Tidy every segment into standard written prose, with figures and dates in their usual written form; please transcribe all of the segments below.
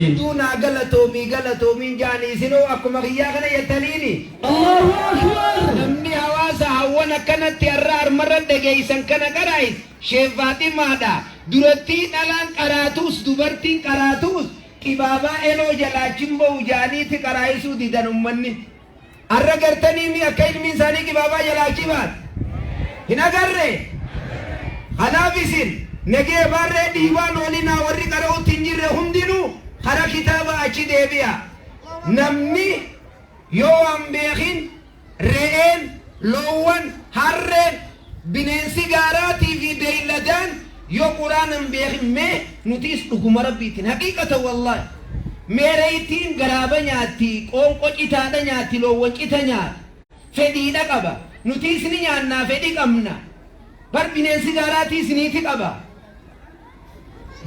دونا غلطو من جاني سنو أكو مغيا غنا يتنيني الله أكبر. نمني حواسا هوانا كانت تيرار مرة دقيسان كان قرائز شيف فاطمة دا درتي نلان قراتوس دبرتي قراتوس كبابا إلو جلا جنبو جاني تي قرائسو دي دنمني أرغرتني مي أكيد من ساني كبابا جلا جبات هنا قرر هنا بسين نجي بارة ديوان ولينا ورّي قرأو تنجر هم دينو خرا كتابة أشي ديبيا نمني يوم بيخين رئين لوان هرّن بنين سيجاراتي في بيلدان يو قرآن بيخين مي نتيس لكم ربيتين حقيقة والله ميريتين غرابة نياتي قوم قوش إتادا نياتي لوان إتا نيات فديدا قبا نتيس نيانا فدي قمنا بر بنين سيجاراتي سنيتي قبا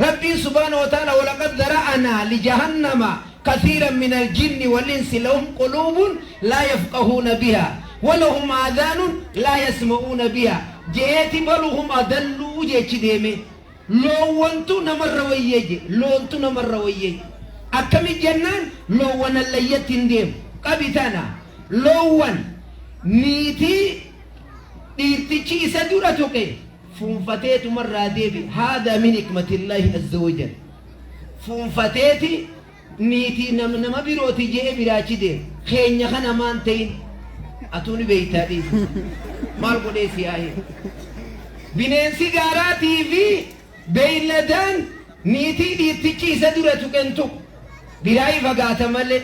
ربي سبحانه وتعالى ولقد ذرأنا لجهنم كثيرا من الجن والإنس لهم قلوب لا يفقهون بها ولهم آذان لا يسمعون بها جئت بلهم أدلوا جيش ديمي لو وانتو نمر ويجي لو انتو نمر ويجي أكم الجنان لو وان الليتين ديم قبتنا لو وان نيتي نيتي سدورتك فنفتيت مرة ديبي هذا من حكمة الله عز وجل فنفتيتي نيتي نما بيروتي جي براچي دي خينيا خنا مانتين اتوني بيتا دي مال قولي سياهي بنين سيجاراتي في بيلدان نيتي دي تيكي سدورتو كنتو براي فقاتا مالي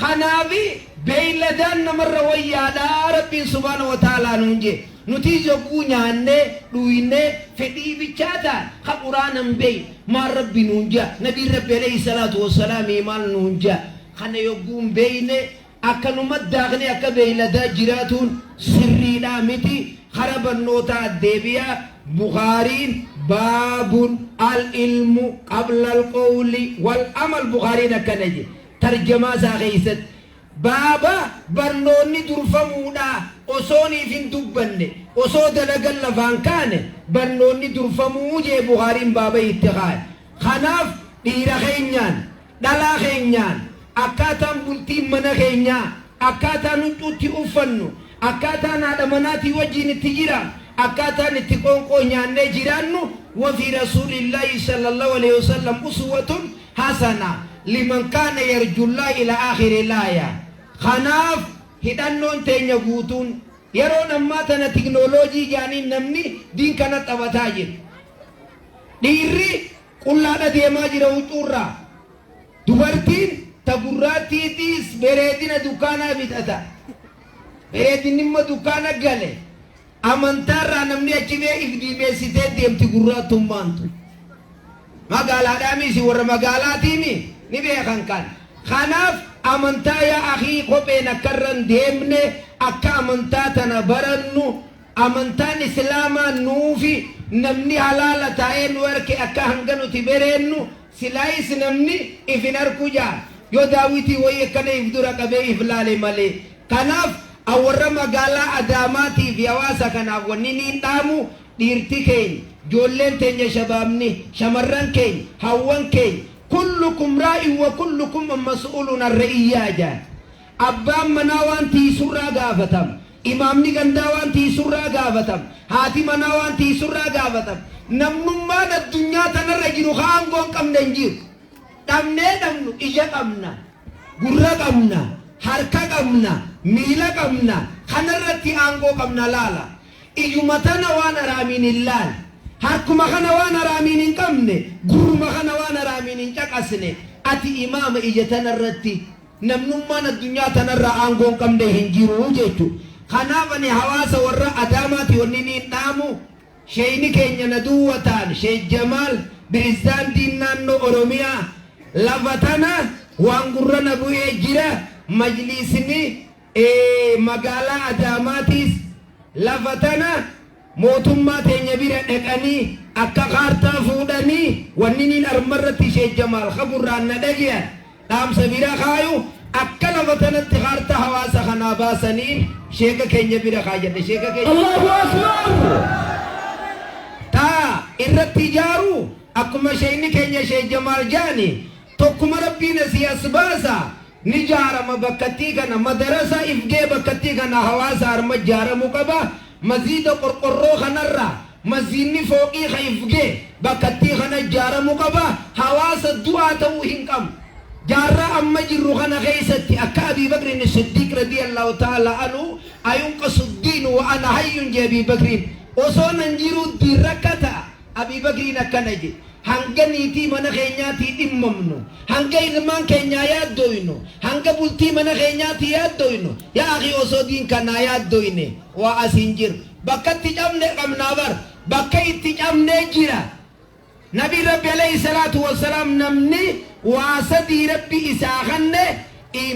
خنابي بيلدان نمر ويادا ربي سبحانه وتعالى ننجي نتيجة بونيانة دوينة فدي بيشاتا خبران بي ما ربي نونجا نبي ربي عليه الصلاة والسلام إيمان نونجا خنا يقوم بينه أكنو مداغني أكبي لدا جراتون سري دامتي خرب النوتا الدبيا بخارين باب العلم قبل القول والعمل بخارين كنجي ترجمة ساغيست بابا برنوني درفمودا osoni fin dubbanne oso dalagal lafan kane barnoonni durfamuu jee bukhariin baaba ittiqaad khanaaf dhiira keenyaan dhalaa keenyaan akkaataan bultiin mana keenyaa akkaataan huccuutti uffannu akkaataan haadha manaatii wajjiin itti jira akkaataan itti qoonqoo nyaannee jiraannu وفي رسول الله صلى الله عليه وسلم أسوة حسنة لمن كان يرجو الله إلى آخر الآية خناف hidhannoon teenya guutuun yeroo ammaa tana teknooloojii jaaniin namni diin kana taphataa jira dhiirri qullaadha deemaa jira huccuurraa dubartiin ta gurraattiitiis bereedina dukkaanaa bitata bereedinimma dukkaana gale amantaarraa namni achi bee if diimeessitee deemti gurraattummaantu magaalaadhaamisi warra magaalaatiimi ni beekan kan kanaaf amantaa yaa akhii kopheen akkarran deemne akka amantaa tana barannu amantaan islaamaa nuufi namni halaala taa'ee nu arke akka hanga nuti bereennu silaayis namni ifin arku jaa yoo daawitii wayii akkana if dura qabee if laale malee kanaaf awwarra magaalaa adaamaatii fi hawaasa kanaaf wanni niin dhaamu dhiirti keenya ijoolleen teenya shabaabni shamarran keenya hawwan keenya كلكم راء وكلكم مسؤول عن رعيته أبام مناوان تي سرّا غافتم إمام نيغنداوان تي سرّا غافتم هاتي مناوان تي سرّا غافتم نمنما الدنيا تنرجل خان قوم كم ننجير تمنى نمنو إجا كمنا غرّا كمنا حركة كمنا ميلا كمنا خنرتي آنغو كمنا لالا إجمتنا وانا رامين اللال harkuma kana waan araamiin hin qabne guruma kana waan araamiin hin caqasne ati imaama ija tanarratti namnummaan addunyaa tanarraa aangoo hin qabne hin jiru jechu kanaaf ani hawaasa warra adaamaati wanni niin dhaamu sheeyni keenya na duwwataan sheey jamaal biristaantiin naannoo oromiyaa lafa tana waan gurra na bu'ee jira majlisni magaalaa adaamaatiis lafa tana mootummaa teenya bira dhaqanii akka kaartaa fuudhanii wanni niin armarratti sheey jamaal khaburraan na dhagiyan dhaamsa bira kaayu akka lafa tanatti kaartaa hawaasa kanaa baasanii sheeka keenya bira kaayadhe sheeka keenya Allahu Akbar taa irratti ijaaru akkuma sheeyni keenya sheey jamaal jaani tokkuma rabbiin asii as baasa ni jaarama bakkattii kana madarasa ifgee bakkattii kana hawaasa harma jaaramu qaba maziida qorqorroo kanarra maziinni fooqii ka ifgee bakkattii kana jaaramu qaba hawaasa du'aa ta'uu hin qabu jaarraa amma jirru kana keessatti akka Abii Bakrin Siddiiq radiyallahu ta'ala anhu ayunqasu ddiinu wa ana hayyun jee Abii Bakrin osoo nan jiru diin rakkata Abii Bakrin akkana jedhe hanga niitii mana keenyaatii dhimmamnu hanga ilmaan keenyaa yaaddoynu hanga bultii mana keenyaatii yaaddoynu yaa akhi osoo diin kanaa yaaddoyne waa asiin jiru bakka itti cabne qabnaa bar bakka itti cabnee jira nabi rabbi alayhi salaatu wassalaam namni waa sadii rabbi isaa kanne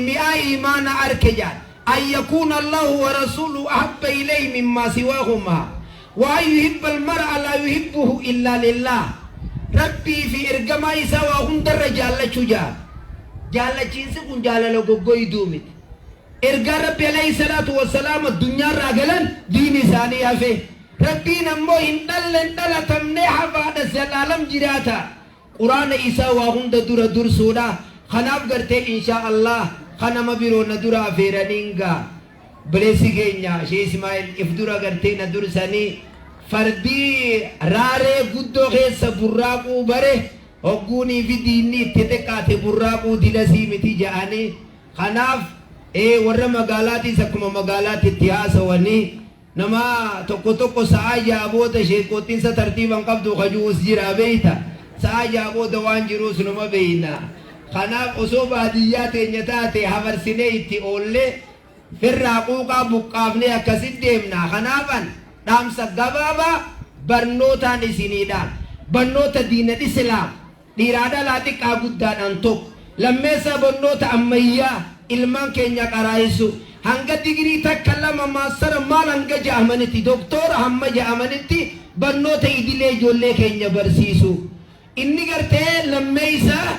mi'a imaana arke jaan an yakuuna allahu wa rasuluhu ahabba ilayhi mimmaa siwaahuma wa an yuhibba almar'a laa yuhibbuhu illaa lillah rabbii fi ergamaa isaa waa hundarra jaallachuu jaa jaallachiinsi kun jaalala goggoyduu miti ergaa rabbi alayhi salaatu wassalaam addunyaarraa galan diin isaanii hafe rabbiin ammoo hin dhalatamnee hafaadha zalaalam jiraata quraana isaa waa hunda dura dursuudha kanaaf gartee inshaa Allah kanama biroo na dura afeeraniingaa bileessi keenya Shee Ismaa'eel if dura gartee na dursanii fardii raaree guddoo keessa burraaquu bare hogguunii fi diinni itti xiqqaate burraaquu dilasii miti ja'anii kanaaf warra magaalaatiis akkuma magaalaatti itti haasawanii nama tokko sa'aa ja'a booda sheekottiinsa tartiiban qabdu kajuus jira beeyta sa'aa ja'a booda waan jiruus numa beeyna kanaaf osoo baadiyyaa teenya taate habarsinee itti oollee firraa quuqaa buqqaafnee akkasit deemna kanaafan dhaamsa gabaabaa barnootaan isiniidhaan barnoota diinal islaam dhiiraa dhalaa xiqqaa guddaadhaan tokko lammeessaa barnoota ammayyaa ilmaan keenya qaraayisu hanga digirii takka lama maastara maal hanga ja'amanitti doktora hamma ja'amanitti barnoota idilee ijoollee keenya barsiisu inni gartee lammeessaa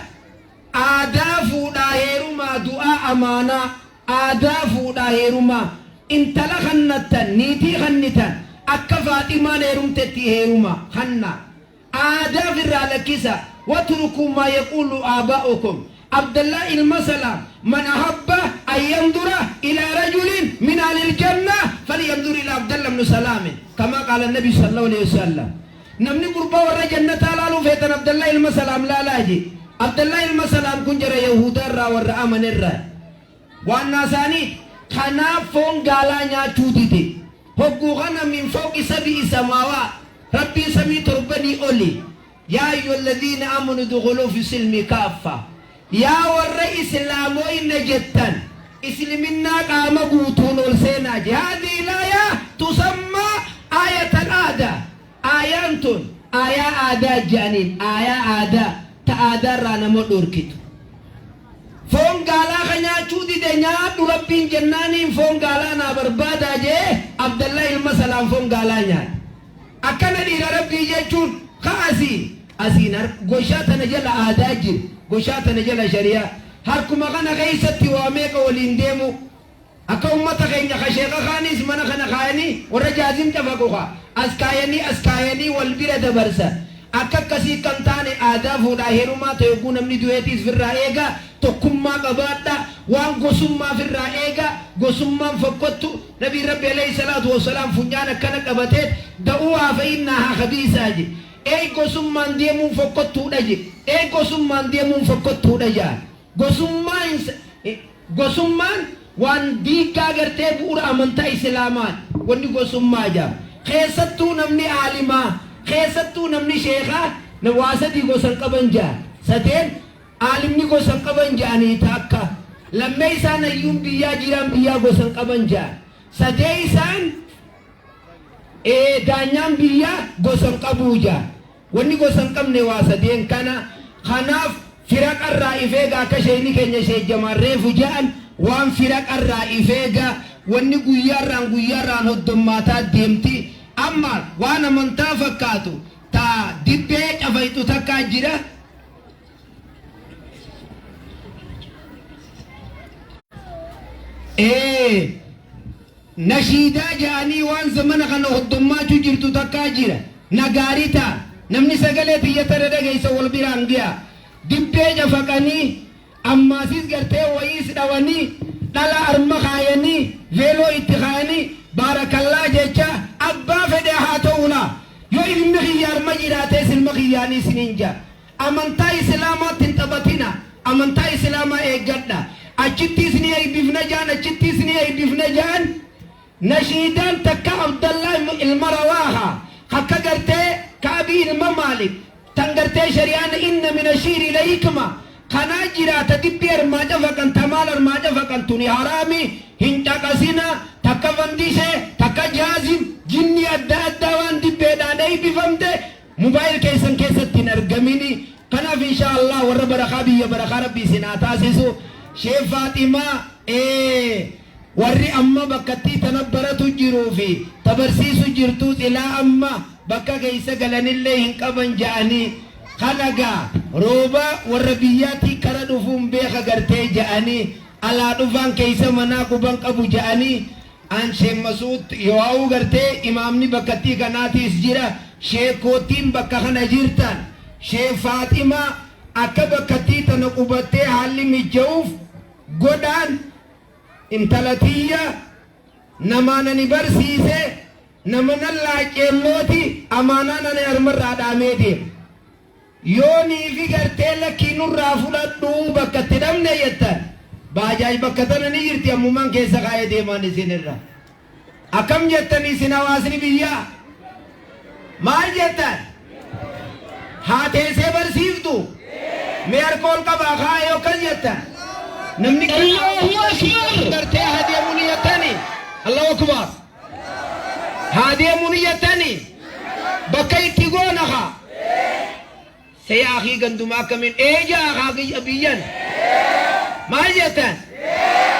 aadaa fuudhaa heerumaa du'aa amaanaa aadaa fuudhaa heerumaa intala kannattan niitii kannitan akka Faaximaan heerumtetti heeruma hanna aadaa firraa lakkisa watrukuu maa yaquulu aabaa'ukum Abdallah ilma Salaam man ahabba an yandura ilaa rajulin min ahlil janna falyandur ilaa Abdallah ibn Salaam kama qaala nabi sallallahu alayhi wasallam namni gurbaa warra jannataa laaluu feetan Abdallah ilma Salaam laalaaji Abdallah ilma Salaam kun jara yahudarraa warra amanirraa waan naasaanii kanaaf foon gaalaa nyaachuu dide هجوغنا من فوق سبع سماوات ربي سمي تربني أولي يا أيها الذين آمنوا ادخلوا في السلم كافة يا والرئيس الإسلامين جدا إسلامنا قام بوتون والسيناج هذه الآية تسمى آية الآداء آيانتون آية آداء جانين آية آداء تآداء رانا مدوركتو foon gaalaa ka nyaachuu dide nyaadhu rabbiin jennaaniin foon gaalaa naa barbaada jee Abdallah ilma Salaam foon gaalaa nyaadha akkana dhiira rabbii jechuun ka asiin goshaa tana jala aadaa jiru goshaa tana jala shariyaa harkuma kana keessatti waa meeqa waliin deemu akka ummata keenya ka sheeka kaanis mana kana kaayanii warra jaazim cafaquqa as kaayanii wal bira dabarsa akka akkasii kan taane aadaa fuudhaa heerumaa ta'e oguu namni du'eetiis firraa eegaa tokkummaa qabaadha waan gosummaa firraa eegaa gosummaan fokkottu nabi rabbi alayhi salaatu wassalaam funyaan akkana qabatee da'uwaa fa'innahaa khabiisaa je gosummaan deemuun fokkottuudha je gosummaan deemuun fokkottuudha jaa gosummaan waan diigaa gartee bu'uura amantaa islaamaan wanni gosummaa jaa keessattuu namni aalimaa keessattuu namni sheekaa na waasadii gosan qaban jaa sateen aalimni gosan qaban jaanii takka lammee isaan ayyuun biyyaa jiraan biyyaa gosan qaban jaa sadee isaan daanyaan biyyaa gosan qabuu jaa wanni gosan qabne waa sadeen kana kanaaf firaqarraa ifeegaa akka sheeyni keenya sheejjamarreefu ja'an waan firaqarraa ifeegaa wanni guyyaarraan hoddommaataa deemti amma waan amantaa fakkaatu taa dibbee cafaytu takkaa jira nashiidaa ja'anii waan zamana kana hoddommaachuu jirtu takkaa jira nagaarita namni sagalee biyyatara dhageessa wal biraan gi'a dibbeeja faqanii ammaasis gartee wayiis dhawanii dhala arma kaayanii veeloo itti kaayanii baarakallaa jecha abbaa fedhe haa ta'uula yoo ilmi kiyya arma jiraates ilma kiyyaanii isiniin jaa amantaa islaamaatti hin taphatina amantaa islaamaa eeggadha achittis ni eebbifna jaan achittis ni eebbifna jaan nashiidaan takka abdallah ilma rawaaha akka gartee kaabii ilma maalik tan gartee shari'aan inna min ashiiri layikma kanaa jiraata dibbii armaaja faqan tamaal armaaja faqan tuni haraami hin caqasina takka fandishee takka jaazim jinni adda addaa waan dibbeedhaan eebbifamte موبايل كيسن كيستين أرجميني كنا في إن شاء الله ورا بركة بيا بركة ربي سناتاسيسو شيخ فاطمة وري أما بكتي تنبرت جروفي تبرسيس جرتوت إلى أما بكا كيس قلن الله إنك بنجاني خلقا روبا وربياتي كردفون بيخا قرتي جاني على دفان كيس مناكو بنك أبو جاني أن شيخ مسعود يواو قرتي إمامني بكتي كناتي سجرا شيخ كوتين بكا خنا جيرتان شيخ فاطمة أكبا كتي تنقبتي حالي مجوف قدان انتلتية نمانا نبرسيسي نمانا لاجيلوتي أمانانا نرمر راداميدي يوني في قرتي لكي نرافولا دوبا كتنم نيتان باجاج بكتنا نيرتي أمومان كيسا خاية ديماني سنرا أكم جتني سنواسني بيا ما جتن هاته سے برسیفتو میر کول کا باخایو کل جتن نمنی کرتے هدیه منیتنی الله أكبر هدیه منیتنی بکی تیگونخا سیاخی گندما کمین ایجا آخاقی ابیان ما جتن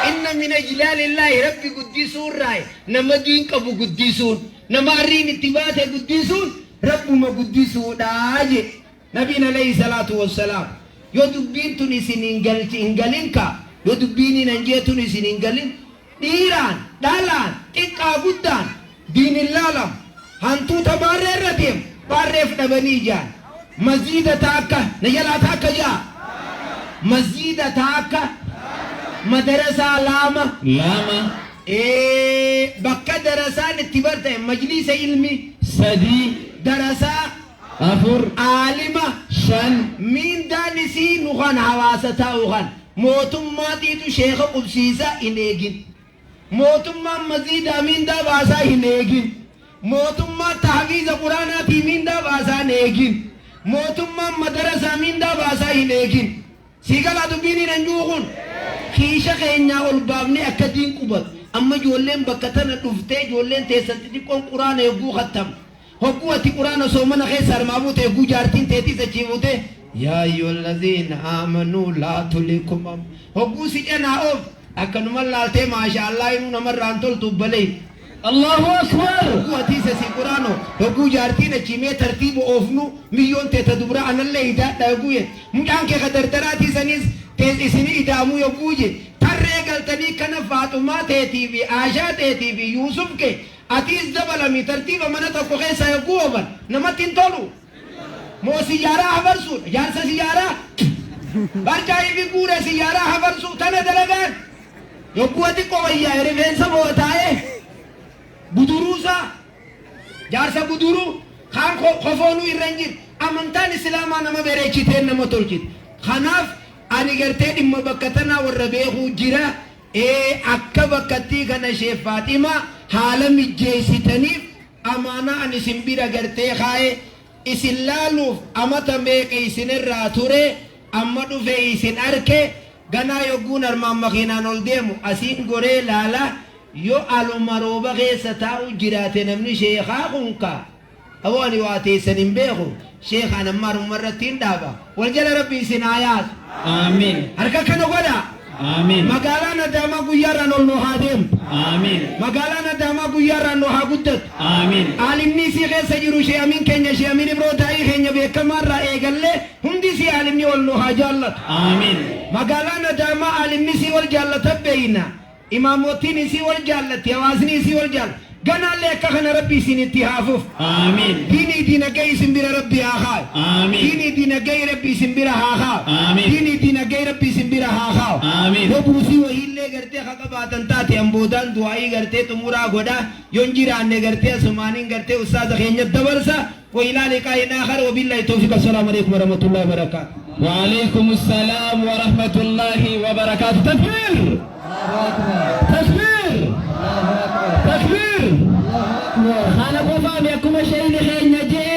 إن من أجلال الله ربي قديسون راي نما دين كبو قديسون نما رين اتباته قديسون رب ما قديسون داجي نبينا عليه الصلاة والسلام يدبين تنسين إنجلينكا يدبين ننجي تنسين إنجلين ديران دالان تقا قدان دين اللالم هانتو تباري الرتيم بارف نبني جان مزيدة تاكا نجلا تاكا جا مزيدة تاكا مدرسة لاما بكا درسان اتبرت مجلس علمي سدي درسة أفر عالمة شن مين دانسي نغان حواسة وغان موتم ما تيتو شيخ قبسيسة إنيجين موتم ما مزيد أمين دا باسا إنيجين موتم ما تحفيظ قرآناتي مين دا باسا إنيجين موتم ما مدرسة مين دا باسا إنيجين سيقال أدبيني ننجوغون كيشا خينيا والبابني أكدين قبط أما جولين بكتنا دفتي جولين تيسنتي كون قرآن يقو ختم هقوة قرآن سومنا خيسر مابوت يقو جارتين تيتي سچيوته يا أيها الذين آمنوا لا تلكم هقو سجنا أوف أكنو ملالتي ما شاء الله إنو نمر رانتول تبالي الله أكبر هقوة تيسا سي قرآنو هقو جارتين چيمي ترتيب أوفنو مليون تيتدبرا عن الله إداء دا يقوين مجان كي خدرتراتي سنيس تيس إسني إدامو يقوين قلتني كان فاطمة تيتي في عائشة تيتي في يوسف كي أتيس دبلمي ترتيب مناتا فخيسا يقوبا نما تنتولو مو سيارة حفرسو جانسا سيارة برجاي في قورة سيارة حفرسو تنا دلغان يقوتي قوية رفنسا موتاي بدروسا جارسا بدرو خان خفونو الرنجين أمنتان إسلاما نما بريكتين نما تركت خناف أنا قرتي إما بكتنا والربيعو جرا أكا بكتي كان شيخ فاطمة حالا مجيستني أمانا أن سنبيرا قرتي خاي إسلالوف أما تميك إسن الراتوري أما دوفي إسن أركي غنا يقون أرمان مخينا نولديمو أسين قري لالا يو ألو مروبا غيستاو جراتي نمني شيخا خنكا أواني واتي سنين بيخو شيخ أنا مرتين دابا والجل ربي سن آيات آمين harka kana goda آمين magaalana dama guyyara no haadem آمين magaalana dama guyyara no haguddat آمين alimni si khesa jiru shi amin kenya shi amin ibro ta'i kenya be kamarra egalle hundi si alimni wal no hajallat آمين magaalana dama alimni si wal jallat bayna imamotini si wal jallat yawazni si wal jall قنا لك خنا ربي سنتي هافوف آمين ديني دينا جاي سنبير ربي آخا آمين ديني دينا جاي ربي سنبير آخا آمين ديني دينا جاي ربي سنبير آخا آمين وبوسي وهيل غرتي خقباتن تاتي أمبودان دعائي غرتي تمورا غدا ينجيران غرتي سمانين غرتي أستاذ خينية دبرسا وإلى لقاء آخر وبالله التوفيق السلام عليكم ورحمة الله وبركاته وعليكم السلام ورحمة الله وبركاته تكبير تكبير تكبير خانا قفام يكم شيء خير نجي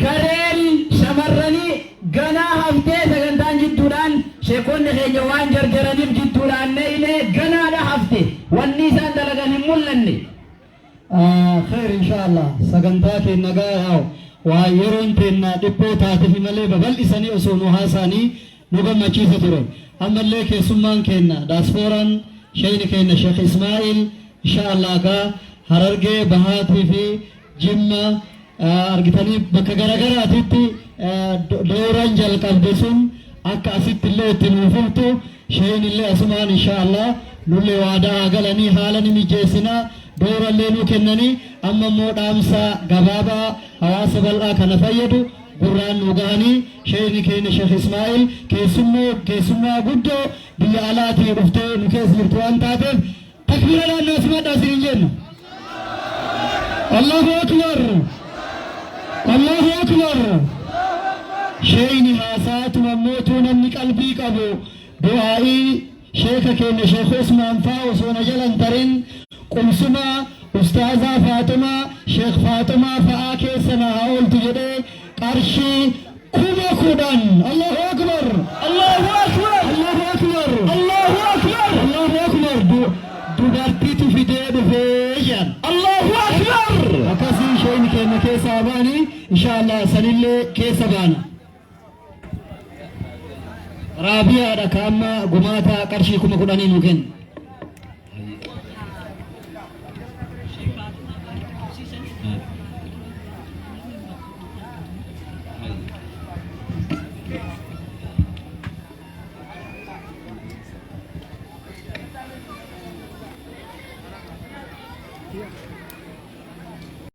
غريل شمرني غنا هفته سغندان جدودان شيكون خير جوان جرجرني جدودان نيله غنا ده هفته والنيسان دلغني مولني خير إن شاء الله سجنتك النجاة ويرون تنا دبوتات في ملء ببل إساني أصونه هاساني نقول ما شيء ترى أما اللي كسمان كنا داسفوران شيء كنا شيخ إسماعيل إن شاء الله كا هررجة بهات في جمّة أرجتني بكجرجرة تيتي دوران جل كابدسون أكاسيت اللي تنوفلتو شيء اللي أسمان إن شاء الله نولي وادا أقلني حالني مجلسنا دور الليلو كنني أما مود أمسا غبابا حواس بلأ كان فيدو قرآن نوغاني شيء كين شيخ إسماعيل كيسمو قدو بيالاتي رفتو نكيس مرتوان تاتف تكبير الناس ما تاسرين جن الله أكبر الله أكبر شيء نهاسات وموتون من قلبي قبو دعائي شيخ كين شيخ اسمان فاوس ونجلن ترين قمسما أستاذة فاطمة شيخ فاطمة فآكي سنة أول تجري قرشي كوبا كودان الله أكبر الله أكبر الله أكبر الله أكبر الله أكبر دبرتي تفيدي بفيجان الله أكبر أكاسي شيء كيما كيسا باني إن شاء الله سنيلي كيسا بانا رابيا ركاما قماتا قرشي كوما كوداني نوكين